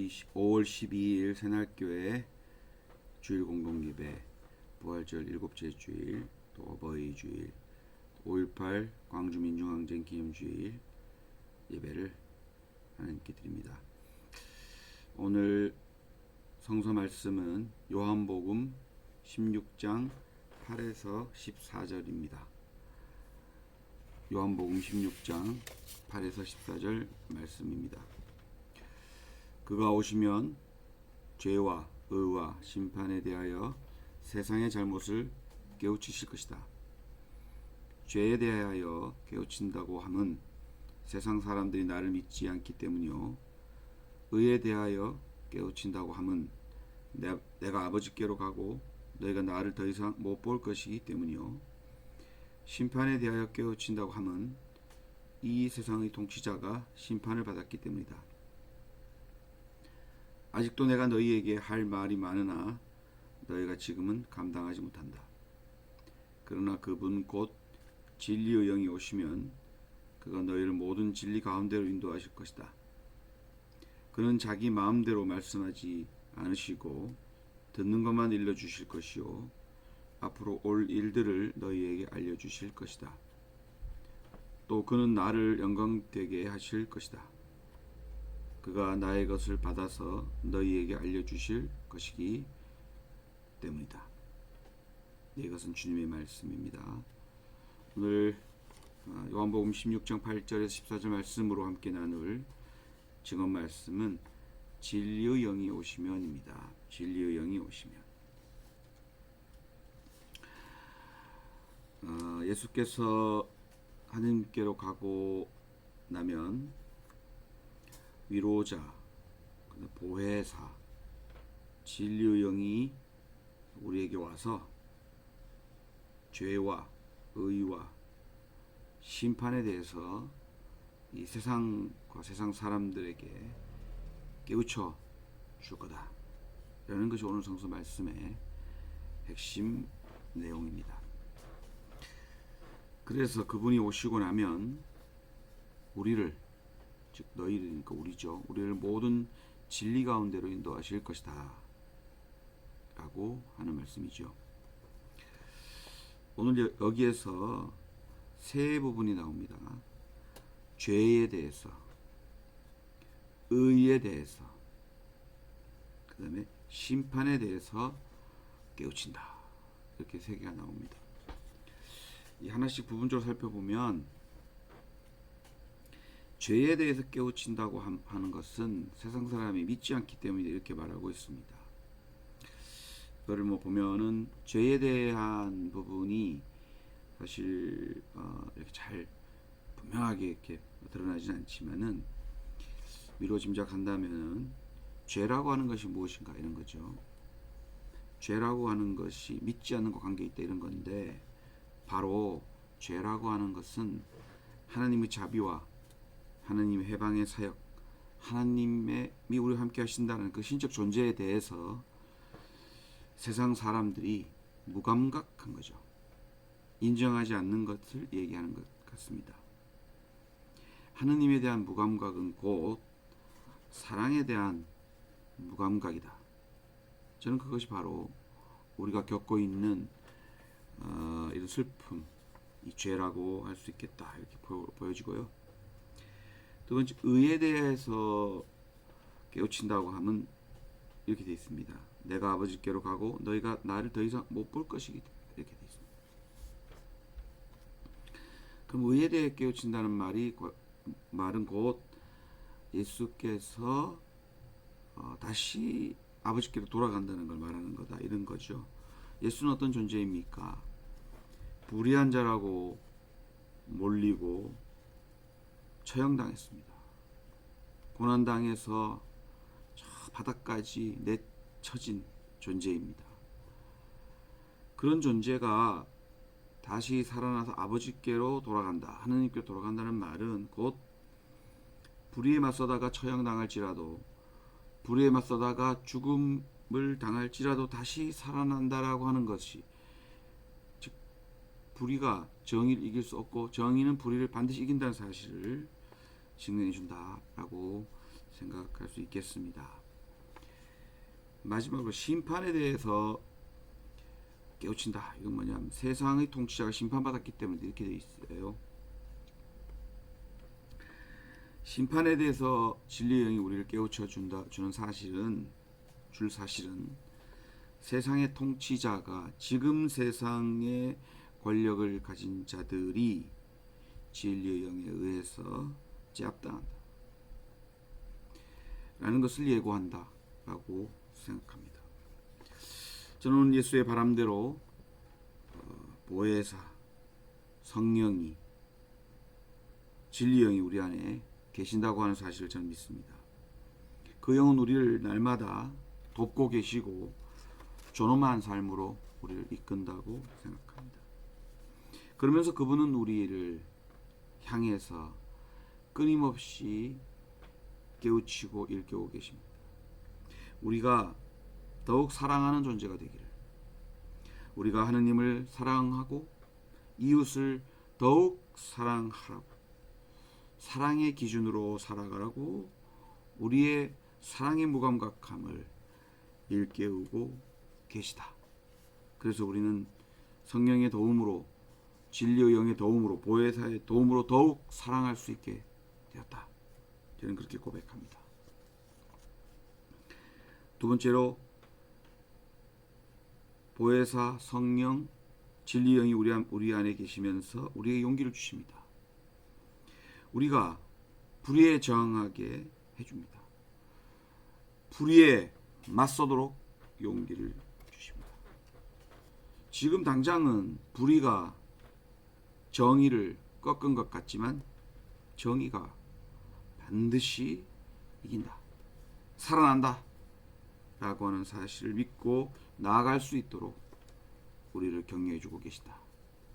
5월 12일 새날교회 주일 공동예배, 부활절 일곱째 주일, 또 어버이 주일, 5.18 광주민중항쟁 기념주일 예배를 하나님께 드립니다. 오늘 성서 말씀은 요한복음 16장 8에서 14절입니다. 요한복음 16장 8에서 14절 말씀입니다. 그가 오시면 죄와 의와 심판에 대하여 세상의 잘못을 깨우치실 것이다. 죄에 대하여 깨우친다고 함은 세상 사람들이 나를 믿지 않기 때문이요, 의에 대하여 깨우친다고 함은 내가 아버지께로 가고 너희가 나를 더 이상 못 볼 것이기 때문이요, 심판에 대하여 깨우친다고 함은 이 세상의 통치자가 심판을 받았기 때문이다. 아직도 내가 너희에게 할 말이 많으나 너희가 지금은 감당하지 못한다. 그러나 그분 곧 진리의 영이 오시면 그가 너희를 모든 진리 가운데로 인도하실 것이다. 그는 자기 마음대로 말씀하지 않으시고 듣는 것만 일러주실 것이요, 앞으로 올 일들을 너희에게 알려주실 것이다. 또 그는 나를 영광되게 하실 것이다. 그가 나의 것을 받아서 너희에게 알려주실 것이기 때문이다. 이것은 주님의 말씀입니다. 오늘 요한복음 16장 8절에서 14절 말씀으로 함께 나눌 증언 말씀은 진리의 영이 오시면입니다. 진리의 영이 오시면. 예수께서 하나님께로 가고 나면 위로자, 보혜사, 진리의 영이 우리에게 와서 죄와 의와 심판에 대해서 이 세상과 세상 사람들에게 깨우쳐 줄 거다. 라는 것이 오늘 성서 말씀의 핵심 내용입니다. 그래서 그분이 오시고 나면 우리를, 즉 너희들이니까 우리죠, 우리를 모든 진리 가운데로 인도하실 것이다 라고 하는 말씀이죠. 오늘 여기에서 세 부분이 나옵니다. 죄에 대해서, 의에 대해서, 그 다음에 심판에 대해서 깨우친다. 이렇게 세 개가 나옵니다. 이 하나씩 부분적으로 살펴보면, 죄에 대해서 깨우친다고 하는 것은 세상 사람이 믿지 않기 때문에 이렇게 말하고 있습니다. 이거를 보면은 죄에 대한 부분이 사실 이렇게 잘 분명하게 이렇게 드러나진 않지만은 위로 짐작한다면은 죄라고 하는 것이 무엇인가 이런 거죠. 죄라고 하는 것이 믿지 않는 것과 관계 있다 이런 건데, 바로 죄라고 하는 것은 하나님의 자비와 하나님의 해방의 사역, 하나님이 우리와 함께 하신다는 그 신적 존재에 대해서 세상 사람들이 무감각한 거죠. 인정하지 않는 것을 얘기하는 것 같습니다. 하느님에 대한 무감각은 곧 사랑에 대한 무감각이다. 저는 그것이 바로 우리가 겪고 있는 이런 슬픔, 이 죄라고 할 수 있겠다 이렇게 보여지고요. 두 번째, 의에 대해서 깨우친다고 하면 이렇게 되어 있습니다. 내가 아버지께로 가고 너희가 나를 더 이상 못 볼 것이기 때문에, 이렇게 되어 있습니다. 그럼 의에 대해 깨우친다는 말은 곧 예수께서 다시 아버지께로 돌아간다는 걸 말하는 거다 이런 거죠. 예수는 어떤 존재입니까? 불의한 자라고 몰리고 처형당했습니다. 고난당해서 저 바닥까지 내쳐진 존재입니다. 그런 존재가 다시 살아나서 아버지께로 돌아간다, 하느님께로 돌아간다는 말은 곧 불의에 맞서다가 처형당할지라도, 불의에 맞서다가 죽음을 당할지라도 다시 살아난다라고 하는 것이, 즉 불의가 정의를 이길 수 없고 정의는 불의를 반드시 이긴다는 사실을 증명해 준다라고 생각할 수 있겠습니다. 마지막으로 심판에 대해서 깨우친다. 이건 뭐냐면 세상의 통치자가 심판받았기 때문에 이렇게 되어 있어요. 심판에 대해서 진리의 영이 우리를 깨우쳐 주는 사실은 세상의 통치자가 지금 세상의 권력을 가진 자들이 진리의 영에 의해서 제압당한다 라는 것을 예고한다 라고 생각합니다. 저는 예수의 바람대로 보혜사 성령이 진리의 영이 우리 안에 계신다고 하는 사실을 저는 믿습니다. 그 영은 우리를 날마다 돕고 계시고 존엄한 삶으로 우리를 이끈다고 생각합니다. 그러면서 그분은 우리를 향해서 끊임없이 깨우치고 일깨우고 계십니다. 우리가 더욱 사랑하는 존재가 되기를, 우리가 하느님을 사랑하고 이웃을 더욱 사랑하라고, 사랑의 기준으로 살아가라고 우리의 사랑의 무감각함을 일깨우고 계시다. 그래서 우리는 성령의 도움으로, 진리의 영의 도움으로, 보혜사의 도움으로 더욱 사랑할 수 있게 되었다. 저는 그렇게 고백합니다. 두 번째로 보혜사 성령 진리의 영이 우리 안에 계시면서 우리에게 용기를 주십니다. 우리가 불의에 저항하게 해줍니다. 불의에 맞서도록 용기를 주십니다. 지금 당장은 불의가 정의를 꺾은 것 같지만 정의가 반드시 이긴다, 살아난다 라고 하는 사실을 믿고 나아갈 수 있도록 우리를 격려해 주고 계시다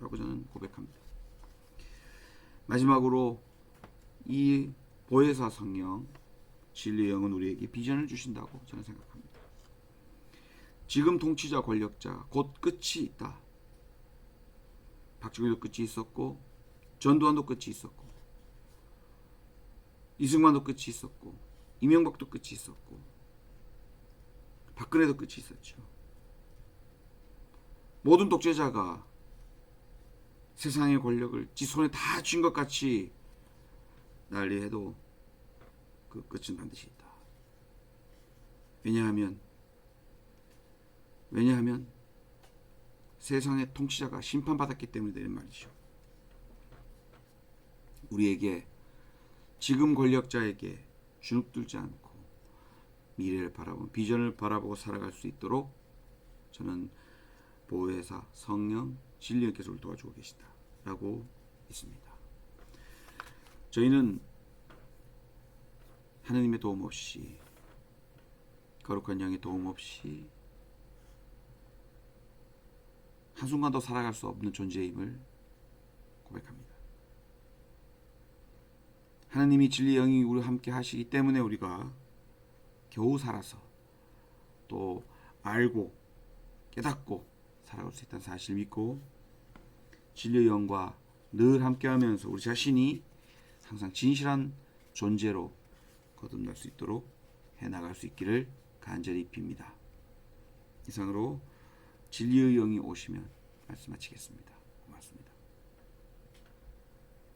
라고 저는 고백합니다. 마지막으로 이 보혜사 성령 진리의 영은 우리에게 비전을 주신다고 저는 생각합니다. 지금 통치자 권력자 곧 끝이 있다. 박정희도 끝이 있었고, 전두환도 끝이 있었고, 이승만도 끝이 있었고, 이명박도 끝이 있었고, 박근혜도 끝이 있었죠. 모든 독재자가 세상의 권력을 지 손에 다 쥔 것 같이 난리해도 그 끝은 반드시 있다. 왜냐하면 세상의 통치자가 심판받았기 때문에 되는 말이죠. 우리에게 지금 권력자에게 주눅들지 않고 미래를 바라보고 비전을 바라보고 살아갈 수 있도록 저는 보혜사 성령 진리께서 우리를 도와주고 계시다 라고 믿습니다. 저희는 하느님의 도움 없이, 거룩한 영의 도움 없이 한순간도 살아갈 수 없는 존재임을 고백합니다. 하느님이 진리의 영이 우리와 함께 하시기 때문에 우리가 겨우 살아서 또 알고 깨닫고 살아갈 수 있다는 사실을 믿고 진리의 영과 늘 함께하면서 우리 자신이 항상 진실한 존재로 거듭날 수 있도록 해나갈 수 있기를 간절히 빕니다. 이상으로 진리의 영이 오시면 말씀 마치겠습니다.